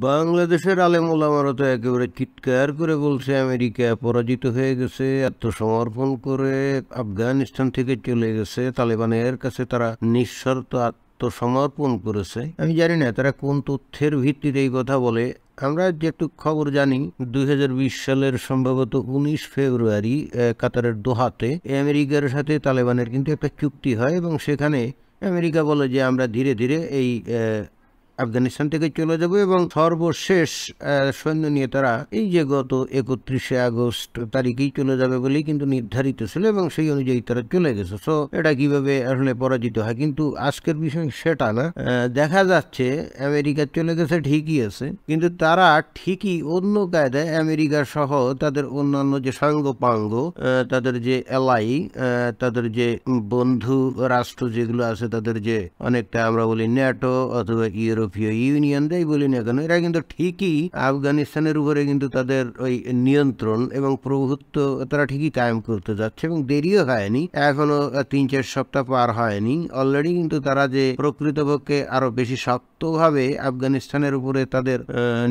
বাংলাদেশের আলেম ওলামারা তো একেবারে চিৎকার করে বলছে আমেরিকা পরাজিত হয়ে গেছে, আত্মসমর্পণ করে আফগানিস্তান থেকে চলে গেছে, তালেবানের কাছে তারা নিঃশর্ত আত্মসমর্পণ করেছে। আমি জানি না তারা কোন তথ্যের ভিত্তিতে এই কথা বলে। আমরা যেটুকু খবর জানি 2020 সালের সম্ভবত 19 ফেব্রুয়ারি কাতারের দোহাতে আমেরিকার সাথে তালেবানের কিন্তু একটা চুক্তি হয় এবং সেখানে আমেরিকা বলে যে আমরা ধীরে ধীরে এই আফগানিস্তান থেকে চলে যাব এবং সর্বশেষ সৈন্য নিয়ে তারা এই যে গত 31শে আগস্ট তারিখেই চলে যাবে বলেই কিন্তু নির্ধারিত ছিল এবং সেই অনুযায়ী তারা চলে গেছে। সো এটা কিভাবে আসলে পরাজিত হয়, কিন্তু আজকের বিষয় সেটা না। দেখা যাচ্ছে আমেরিকা চলে গেছে ঠিকই আছে, কিন্তু তারা ঠিকই অন্য কায়দায় আমেরিকা সহ তাদের অন্যান্য যে সাঙ্গপাঙ্গ, তাদের যে এলাই, তাদের যে বন্ধু রাষ্ট্র যেগুলো আছে, তাদের যে অনেকটা আমরা বলি ন্যাটো অথবা ইউরোপীয় ইউনিয়ন যাই বলি না কেন, এরা কিন্তু ঠিকই আফগানিস্তানের উপরে কিন্তু তাদের ওই নিয়ন্ত্রণ এবং প্রভুত্ব তারা ঠিকই কায়েম করতে যাচ্ছে এবং দেরিও হয়নি, এখনো 3-4 সপ্তাহ পার হয়নি। অলরেডি কিন্তু তারা যে প্রকৃতপক্ষে আরো বেশি শক্তভাবে আফগানিস্তানের উপরে তাদের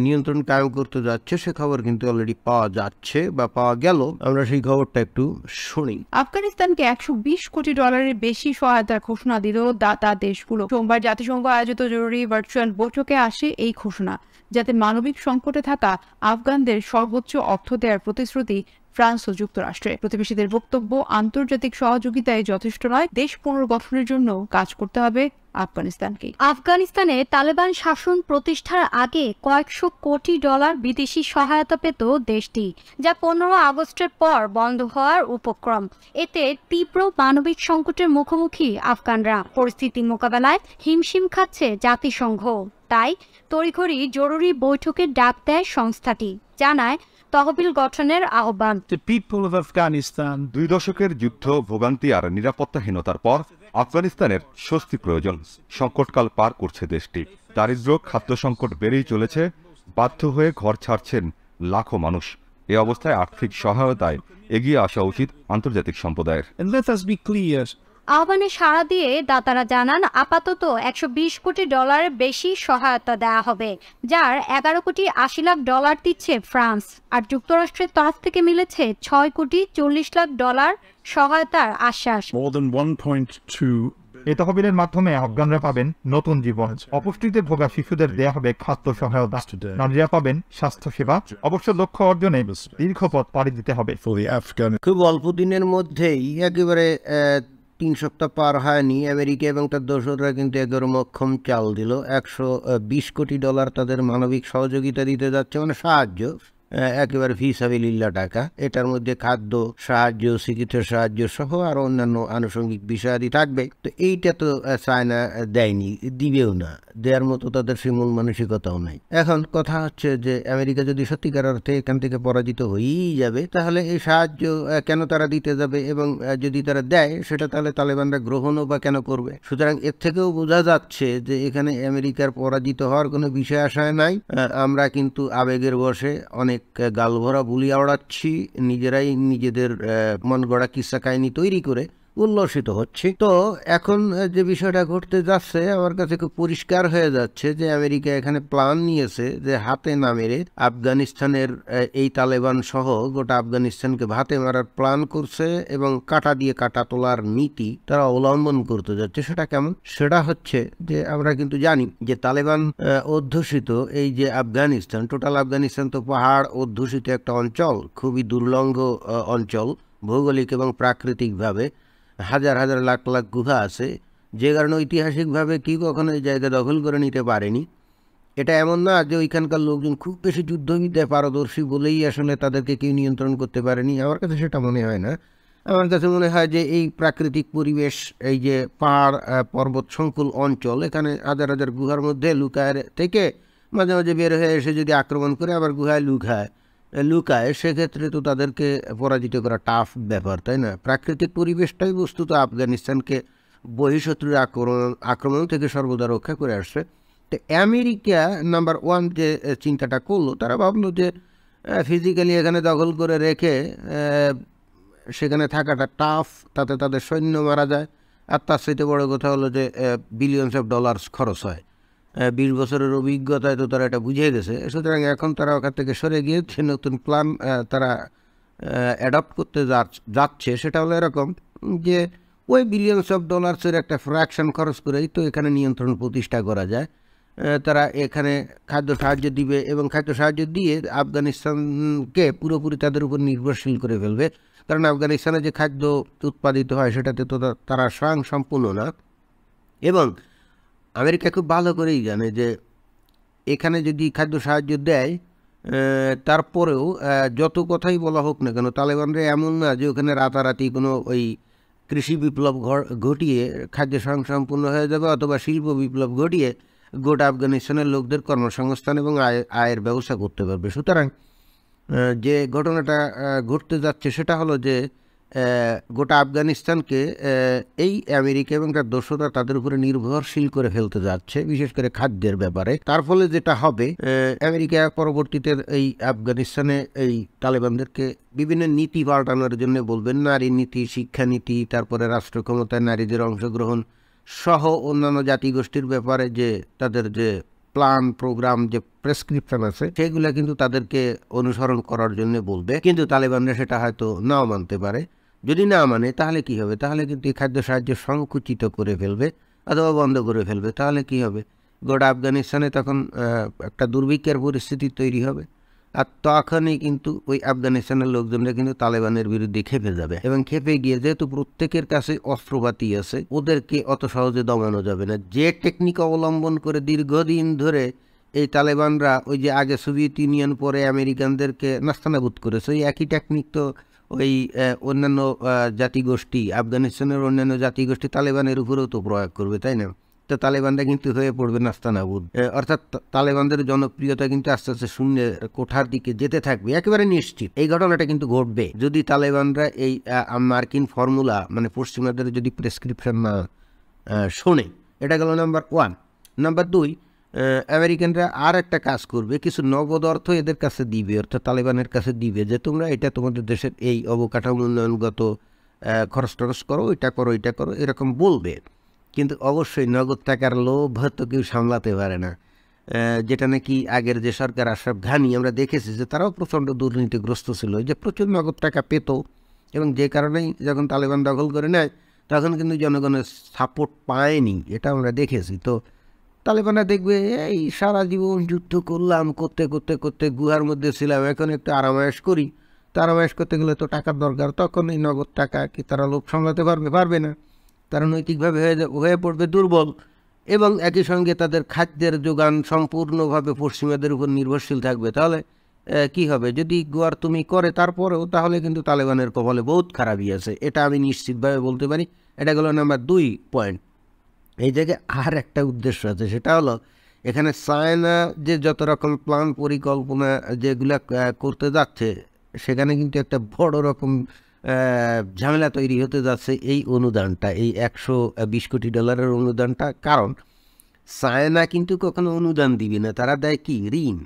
নিয়ন্ত্রণ কায়েম করতে যাচ্ছে সে খবর কিন্তু অলরেডি পাওয়া যাচ্ছে বা পাওয়া গেল। আমরা সেই খবরটা একটু শুনি। আফগানিস্তানকে $120 কোটি বেশি সহায়তার ঘোষণা দিল দাতা দেশগুলো। সোমবার জাতিসংঘ আয়োজিত জরুরি ভার্চুয়াল বৈঠকে আসে এই ঘোষণা, যাতে মানবিক সংকটে থাকা আফগানদের সর্বোচ্চ অর্থ দেওয়ার প্রতিশ্রুতি ফ্রান্স ও যুক্তরাষ্ট্রের। প্রতিবেশীদের বক্তব্য, আন্তর্জাতিক সহযোগিতায় যথেষ্ট নয়, দেশ পুনর্গঠনের জন্য কাজ করতে হবে আফগানিস্তানকে। আফগানিস্তানে তালেবান শাসন প্রতিষ্ঠার আগে কয়েকশো কোটি ডলার বিদেশি সহায়তা পেত দেশটি, যা 15 আগস্টের পর বন্ধ হওয়ার উপক্রম। এতে তীব্র মানবিক সংকটের মুখোমুখি আফগানরা। পরিস্থিতি মোকাবেলায় হিমশিম খাচ্ছে জাতিসংঘ, তাই তড়িঘড়ি জরুরি বৈঠকের ডাক দেয় সংস্থাটি, জানায় তহবিল গঠনের আহ্বান। আফগানিস্তান 2 দশকের যুদ্ধ, ভোগান্তি আর নিরাপত্তাহীনতার পর আফগানিস্তানের স্বস্তি প্রয়োজন। সংকটকাল পার করছে দেশটি। দারিদ্র্য, খাদ্য সংকট বেড়েই চলেছে। বাধ্য হয়ে ঘর ছাড়ছেন লাখো মানুষ। এ অবস্থায় আর্থিক সহায়তায় এগিয়ে আসা উচিত আন্তর্জাতিক সম্প্রদায়ের। আহ্বানে সাড়া দিয়ে দাতারা জানান আপাতত $120 কোটি বেশি সহায়তা দেওয়া হবে, যার $11.80 কোটি দিচ্ছে ফ্রান্স। আর যুক্তরাষ্ট্রের তরফ থেকে মিলেছে $6.40 কোটি সহায়তার আশ্বাস। এই তহবিলের মাধ্যমে আফগানরা পাবেন নতুন জীবন। অপুষ্টিতে ভোগা শিশুদের দেয়া হবে খাদ্য সহায়তা, নারীরা পাবেন স্বাস্থ্যসেবা। অবশ্য লক্ষ্য অর্জনে দীর্ঘ পথ পাড়ি দিতে হবে। খুব অল্প দিনের মধ্যেই একেবারে 3 সপ্তাহ পার হয়নি, আমেরিকা এবং তার দোসররা কিন্তু 11 মক্ষম চাল দিল। $120 কোটি তাদের মানবিক সহযোগিতা দিতে যাচ্ছে, মানে সাহায্য, একেবারে ফিসাবিলিল্লাহ টাকা। এটার মধ্যে খাদ্য সাহায্য, চিকিৎসা সাহায্য সহ আর অন্যান্য আনুষঙ্গিক বিষয়াদি থাকবে। তো এইটা তো চায়না দেয়নি, দিবেও না, দেওয়ার মতো তাদের সেই মূল মানসিকতাও নাই। এখন কথা হচ্ছে যে আমেরিকা যদি সত্যিকার অর্থে এখান থেকে পরাজিত হয়েই যাবে, তাহলে এই সাহায্য কেন তারা দিতে যাবে, এবং যদি তারা দেয় সেটা তাহলে তালেবানরা গ্রহণও বা কেন করবে? সুতরাং এর থেকেও বোঝা যাচ্ছে যে এখানে আমেরিকার পরাজিত হওয়ার কোনো বিষয় আশায় নাই। আমরা কিন্তু আবেগের বশে অনেক গালভরা বুলি আওড়াচ্ছি, নিজেরাই নিজেদের মন গড়া কিস্সা কাহিনী তৈরি করে উল্লসিত হচ্ছে। তো এখন যে বিষয়টা ঘটতে যাচ্ছে আমার কাছে খুব পরিষ্কার হয়ে যাচ্ছে যে আমেরিকা এখানে প্ল্যান নিয়েছে যে হাতে না মেরে আফগানিস্তানের এই তালেবান সহ গোটা আফগানিস্তানকে ভাতে মারার প্ল্যান করছে এবং কাটা দিয়ে কাটা তোলার নীতি তারা অবলম্বন করতে যাচ্ছে। সেটা কেমন? সেটা হচ্ছে যে আমরা কিন্তু জানি যে তালেবান অধ্যুষিত এই যে আফগানিস্তান, টোটাল আফগানিস্তান তো পাহাড় অধ্যুষিত একটা অঞ্চল, খুবই দুর্লঙ্ঘ অঞ্চল ভৌগোলিক এবং প্রাকৃতিকভাবে। হাজার হাজার লাখ লাখ গুহা আছে, যে কারণে ঐতিহাসিকভাবে কি কখনো এই জায়গা দখল করে নিতে পারেনি। এটা এমন না যে ওইখানকার লোকজন খুব বেশি যুদ্ধবিদ্যায় পারদর্শী বলেই আসলে তাদেরকে কেউ নিয়ন্ত্রণ করতে পারেনি, আমার কাছে সেটা মনে হয় না। আমার কাছে মনে হয় যে এই প্রাকৃতিক পরিবেশ, এই যে পাহাড় পর্বত সংকুল অঞ্চল, এখানে হাজার হাজার গুহার মধ্যে লুকায় থেকে মাঝে মাঝে বের হয়ে এসে যদি আক্রমণ করে আবার গুহায় লুকায়, সেক্ষেত্রে তো তাদেরকে পরাজিত করা টাফ ব্যাপার, তাই না? প্রাকৃতিক পরিবেশটাই বস্তুত আফগানিস্তানকে বহিঃশত্রুর আক্রমণ থেকে সর্বদা রক্ষা করে আসছে। তো আমেরিকা নাম্বার 1 যে চিন্তাটা করলো, তারা ভাবলো যে ফিজিক্যালি এখানে দখল করে রেখে সেখানে থাকাটা টাফ, তাতে তাদের সৈন্য মারা যায়, আর তার সাথে বড় কথা হলো যে বিলিয়নস অফ ডলার্স খরচ হয়। 20 বছরের অভিজ্ঞতায় তো তারা এটা বুঝে গেছে। সুতরাং এখন তারা ওখান থেকে সরে গিয়ে যে নতুন প্ল্যান তারা অ্যাডপ্ট করতে যাচ্ছে সেটা হলো এরকম যে ওই বিলিয়নস অফ ডলার্সের একটা ফ্র্যাকশন খরচ করেই তো এখানে নিয়ন্ত্রণ প্রতিষ্ঠা করা যায়। তারা এখানে খাদ্য সাহায্য দিবে এবং খাদ্য সাহায্য দিয়ে আফগানিস্তানকে পুরোপুরি তাদের উপর নির্ভরশীল করে ফেলবে, কারণ আফগানিস্তানে যে খাদ্য উৎপাদিত হয় সেটাতে তো তারা স্বয়ংসম্পূর্ণ না। এবং আমেরিকা খুব ভালো করেই জানে যে এখানে যদি খাদ্য সাহায্য দেয় তারপরেও যত কথাই বলা হোক না কেন, তালেবানরা এমন না যে ওখানে রাতারাতি কোনো ওই কৃষি বিপ্লব ঘটিয়ে খাদ্য স্বয়ংসম্পূর্ণ হয়ে যাবে অথবা শিল্প বিপ্লব ঘটিয়ে গোটা আফগানিস্তানের লোকদের কর্মসংস্থান এবং আয়ের ব্যবস্থা করতে পারবে। সুতরাং যে ঘটনাটা ঘটতে যাচ্ছে সেটা হলো যে গোটা আফগানিস্তানকে এই আমেরিকা এবং তার দোসররা তাদের উপরে নির্ভরশীল করে ফেলতে যাচ্ছে, বিশেষ করে খাদ্যের ব্যাপারে। তার ফলে যেটা হবে, আমেরিকা পরবর্তীতে এই আফগানিস্তানে এই তালেবানদেরকে বিভিন্ন নীতি পাল্টানোর জন্য বলবেন, নারী নীতি, শিক্ষানীতি, তারপরে রাষ্ট্র ক্ষমতায় নারীদের অংশগ্রহণ সহ অন্যান্য জাতিগোষ্ঠীর ব্যাপারে যে তাদের যে প্ল্যান প্রোগ্রাম যে প্রেসক্রিপশন আছে সেগুলো কিন্তু তাদেরকে অনুসরণ করার জন্য বলবে। কিন্তু তালেবানরা সেটা হয়তো নাও মানতে পারে। যদি না মানে তাহলে কি হবে? তাহলে কিন্তু এই খাদ্য সাহায্য সংকুচিত করে ফেলবে অথবা বন্ধ করে ফেলবে। তাহলে কি হবে? গোটা আফগানিস্তানে তখন একটা দুর্ভিক্ষের পরিস্থিতি তৈরি হবে, আর তখনই কিন্তু ওই আফগানিস্তানের লোকজনরা কিন্তু তালেবানের বিরুদ্ধে খেপে যাবে এবং খেপে গিয়ে যেহেতু প্রত্যেকের কাছে অস্ত্রপাতি আছে, ওদেরকে অত সহজে দমানো যাবে না। যে টেকনিক অবলম্বন করে দীর্ঘদিন ধরে এই তালেবানরা ওই যে আগে সোভিয়েত ইউনিয়ন পরে আমেরিকানদেরকে নাস্তানাবুদ করেছে, ওই একই টেকনিক তো ওই অন্যান্য জাতিগোষ্ঠী, আফগানিস্তানের অন্যান্য জাতিগোষ্ঠী তালেবানের উপরেও তো প্রয়োগ করবে, তাই না? তো তালেবানরা কিন্তু হয়ে পড়বে নাস্তানাবুদ, অর্থাৎ তালেবানদের জনপ্রিয়তা কিন্তু আস্তে আস্তে শূন্যের কোঠার দিকে যেতে থাকবে, একেবারে নিশ্চিত। এই ঘটনাটা কিন্তু ঘটবে যদি তালেবানরা এই মার্কিন ফর্মুলা মানে পশ্চিমাদের যদি প্রেসক্রিপশন না শোনে। এটা গেল নাম্বার 1। নাম্বার 2, আমেরিকানরা আর একটা কাজ করবে, কিছু নগদ অর্থ এদের কাছে দিবে, অর্থাৎ তালেবানের কাছে দিবে যে তোমরা এটা তোমাদের দেশের এই অবকাঠামো উন্নয়নগত খরচ টরচ করো, এটা করো, এটা করো, এরকম বলবে। কিন্তু অবশ্যই নগদ টাকার লোভ হয়তো কেউ সামলাতে পারে না, যেটা নাকি আগের যে সরকার আশরাফ ঘানি আমরা দেখেছি যে তারাও প্রচণ্ড দুর্নীতিগ্রস্ত ছিল, যে প্রচুর নগদ টাকা পেত এবং যে কারণেই যখন তালেবান দখল করে নেয় তখন কিন্তু জনগণের সাপোর্ট পায়নি, এটা আমরা দেখেছি। তো তালেবানরা দেখবে এই সারা জীবন যুদ্ধ করলাম, করতে করতে করতে গুহার মধ্যে ছিলাম, এখন একটু আরামায়েশ করি। তো আরামায়েশ করতে গেলে তো টাকার দরকার, তখন এই নগদ টাকা কি তারা লোভ সামলাতে পারবে না। তারা নৈতিকভাবে হয়ে পড়বে দুর্বল এবং একই সঙ্গে তাদের খাদ্যের যোগান সম্পূর্ণভাবে পশ্চিমাদের উপর নির্ভরশীল থাকবে। তাহলে কি হবে? যদি গোয়ার তুমি করে তারপরেও, তাহলে কিন্তু তালেবানের কপালে বহুত খারাপই আছে, এটা আমি নিশ্চিতভাবে বলতে পারি। এটা গেল নাম্বার 2 পয়েন্ট। এই জায়গায় আর একটা উদ্দেশ্য আছে, সেটা হলো এখানে চায়না যে যত রকম প্ল্যান পরিকল্পনা যেগুলা করতে যাচ্ছে সেখানে কিন্তু একটা বড় রকম ঝামেলা তৈরি হতে যাচ্ছে এই অনুদানটা, এই $120 কোটি অনুদানটা। কারণ চায়না কিন্তু কখনো অনুদান দিবে না, তারা দেয় কি? ঋণ।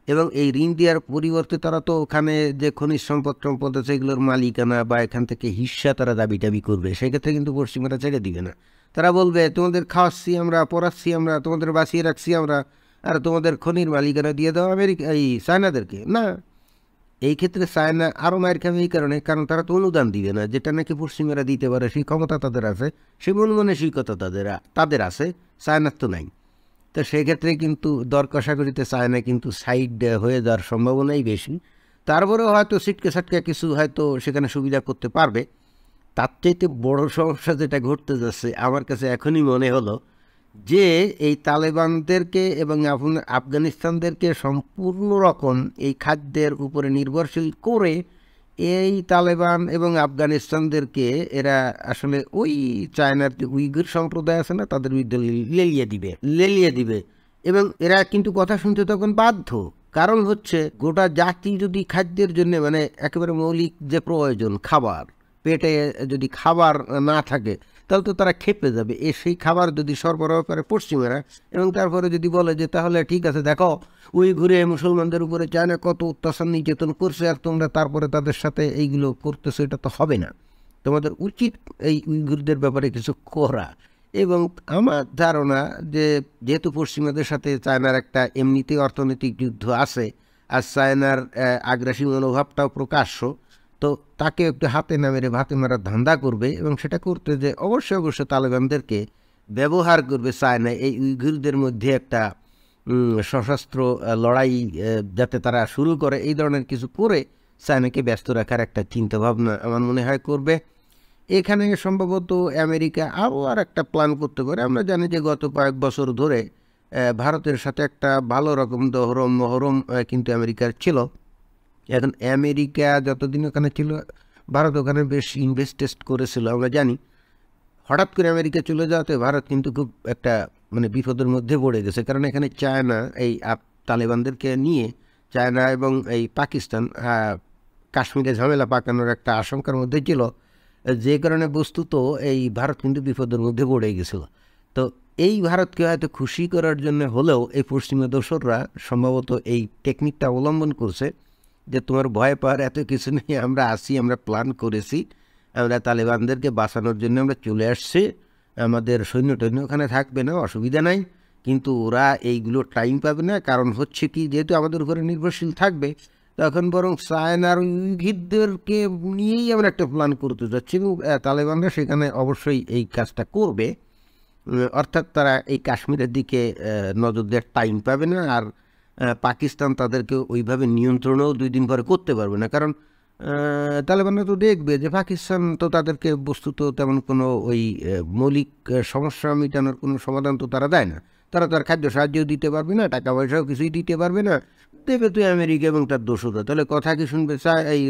এবং এই ঋণ দেওয়ার পরিবর্তে তারা তো ওখানে যে খনিজ সম্পদ আছে এগুলোর মালিকানা বা এখান থেকে হিস্সা তারা দাবি করবে। সেক্ষেত্রে কিন্তু পশ্চিমারা ছেড়ে দিবে না, তারা বলবে তোমাদের খাওয়াচ্ছি আমরা, পড়াচ্ছি আমরা, তোমাদের বাঁচিয়ে রাখছি আমরা, আর তোমাদের খনির মালিকানা দিয়ে দাও এই চায়নাদেরকে না। এই ক্ষেত্রে চায়না আরও মায়ের খাবে এই কারণ তারা তো অনুদান দিবে না, যেটা নাকি পশ্চিমেরা দিতে পারে সেই ক্ষমতা তাদের আছে, সেই মনমানসিকতা তাদের আছে, চায়নার তো নাই। তো সেক্ষেত্রে কিন্তু দর কষাকষিতে চায়না কিন্তু সাইড হয়ে যাওয়ার সম্ভাবনাই বেশি। তারপরেও হয়তো সিটকে সাটকে কিছু হয়তো সেখানে সুবিধা করতে পারবে। তার চাইতে বড় সমস্যা যেটা ঘটতে যাচ্ছে আমার কাছে এখনই মনে হলো যে এই তালেবানদেরকে এবং আফগানিস্তানদেরকে সম্পূর্ণ রকম এই খাদ্যের উপরে নির্ভরশীল করে এই তালেবান এবং আফগানিস্তানদেরকে এরা আসলে ওই চায়নার যে উইগুর সম্প্রদায় আছে না তাদের বিরুদ্ধে লেলিয়ে দিবে এবং এরা কিন্তু কথা শুনতে তখন বাধ্য। কারণ হচ্ছে গোটা জাতি যদি খাদ্যের জন্য মানে একেবারে মৌলিক যে প্রয়োজন খাবার, পেটে যদি খাবার না থাকে তাহলে তো তারা খেপে যাবে। সেই খাবার যদি সরবরাহ করে পশ্চিমেরা এবং তারপরে যদি বলে যে তাহলে ঠিক আছে দেখো উইঘুরে মুসলমানদের উপরে চায়না কত অত্যাচার নির্যাতন করছে আর তোমরা তারপরে তাদের সাথে এইগুলো করতেছো, এটা তো হবে না। তোমাদের উচিত এই উইঘুরদের ব্যাপারে কিছু করা। এবং আমার ধারণা যে যেহেতু পশ্চিমাদের সাথে চায়নার একটা এমনিতেই অর্থনৈতিক যুদ্ধ আছে, আর চায়নার আগ্রাসী মনোভাবটাও প্রকাশ্য, তো তাকে একটু হাতে না মেরে ভাতে মারার ধান্দা করবে, এবং সেটা করতে যে অবশ্যই তালেবানদেরকে ব্যবহার করবে চায়না এই উইঘুরদের মধ্যে একটা সশস্ত্র লড়াই যাতে তারা শুরু করে, এই ধরনের কিছু করে চায়নাকে ব্যস্ত রাখার একটা চিন্তাভাবনা আমার মনে হয় করবে। এখানে সম্ভবত আমেরিকা আরও আর একটা প্ল্যান করতে পারে। আমরা জানি যে গত কয়েক বছর ধরে ভারতের সাথে একটা ভালো রকম মহরম কিন্তু আমেরিকার ছিল। এখন আমেরিকা যতদিন ওখানে ছিল, ভারত ওখানে বেশ ইনভেস্ট করেছিল আমরা জানি। হঠাৎ করে আমেরিকা চলে যাওয়াতে ভারত কিন্তু খুব একটা মানে বিপদের মধ্যে পড়ে গেছে, কারণ এখানে চায়না এই তালেবানদেরকে নিয়ে চায়না এবং এই পাকিস্তান কাশ্মীরে ঝামেলা পাকানোর একটা আশঙ্কার মধ্যে ছিল, যে কারণে বস্তুত এই ভারত কিন্তু বিপদের মধ্যে পড়ে গেছিল। তো এই ভারতকে হয়তো খুশি করার জন্য হলেও এই পশ্চিমা দোসররা সম্ভবত এই টেকনিকটা অবলম্বন করছে যে তোমার ভয় পাওয়ার এত কিছু নেই, আমরা আসি, আমরা প্ল্যান করেছি, আমরা তালেবানদেরকে বাঁচানোর জন্য আমরা চলে আসছি, আমাদের সৈন্য ওখানে থাকবে না, অসুবিধা নাই, কিন্তু ওরা এইগুলো টাইম পাবে না। কারণ হচ্ছে কি, যেহেতু আমাদের উপরে নির্ভরশীল থাকবে, তখন বরং চায়নার উইঘুরদেরকে নিয়েই আমরা একটা প্ল্যান করতে যাচ্ছি, এবং তালেবানরা সেখানে অবশ্যই এই কাজটা করবে। অর্থাৎ তারা এই কাশ্মীরের দিকে নজর দেওয়ার টাইম পাবে না, আর পাকিস্তান তাদেরকে ওইভাবে নিয়ন্ত্রণও 2 দিন পরে করতে পারবে না। কারণ তালেবানরা তো দেখবে যে পাকিস্তান তো তাদেরকে বস্তুত তেমন কোনো ওই মৌলিক সমস্যা মেটানোর কোনো সমাধান তো তারা দেয় না। তারা তার খাদ্য সাহায্যও দিতে পারবে না, টাকা পয়সাও কিছুই দিতে পারবে না, দেবে তুই আমেরিকা এবং তার দোসররা। তাহলে কথা কি শুনবে এই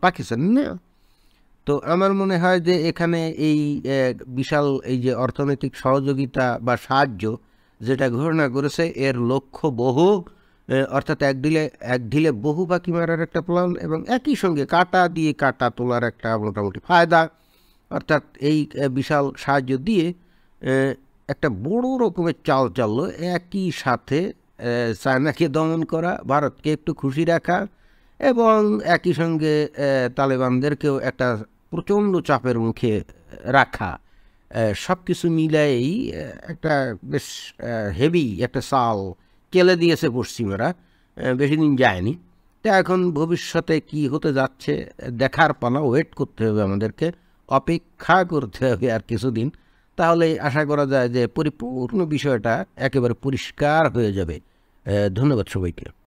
পাকিস্তান না? তো আমার মনে হয় যে এখানে এই বিশাল এই যে অর্থনৈতিক সহযোগিতা বা সাহায্য যেটা ঘোষণা করেছে, এর লক্ষ্য বহু, অর্থাৎ এক ঢিলে বহু পাখি মারার একটা প্ল্যান, এবং একই সঙ্গে কাটা দিয়ে কাটা তোলার একটা মোটামুটি ফায়দা। অর্থাৎ এই বিশাল সাহায্য দিয়ে একটা বড় রকমের চাল চাললো, একই সাথে চায়নাকে দমন করা, ভারতকে একটু খুশি রাখা, এবং একই সঙ্গে তালেবানদেরকেও একটা প্রচণ্ড চাপের মুখে রাখা। সব কিছু মিলাই একটা বেশ হেভি একটা চাল চেলে দিয়েছে পশ্চিমারা, বেশি দিন যায়নি। তো এখন ভবিষ্যতে কি হতে যাচ্ছে দেখার পালা, ওয়েট করতে হবে, আমাদেরকে অপেক্ষা করতে হবে আর কিছুদিন, তাহলে আশা করা যায় যে পরিপূর্ণ বিষয়টা একেবারে পরিষ্কার হয়ে যাবে। ধন্যবাদ সবাইকে।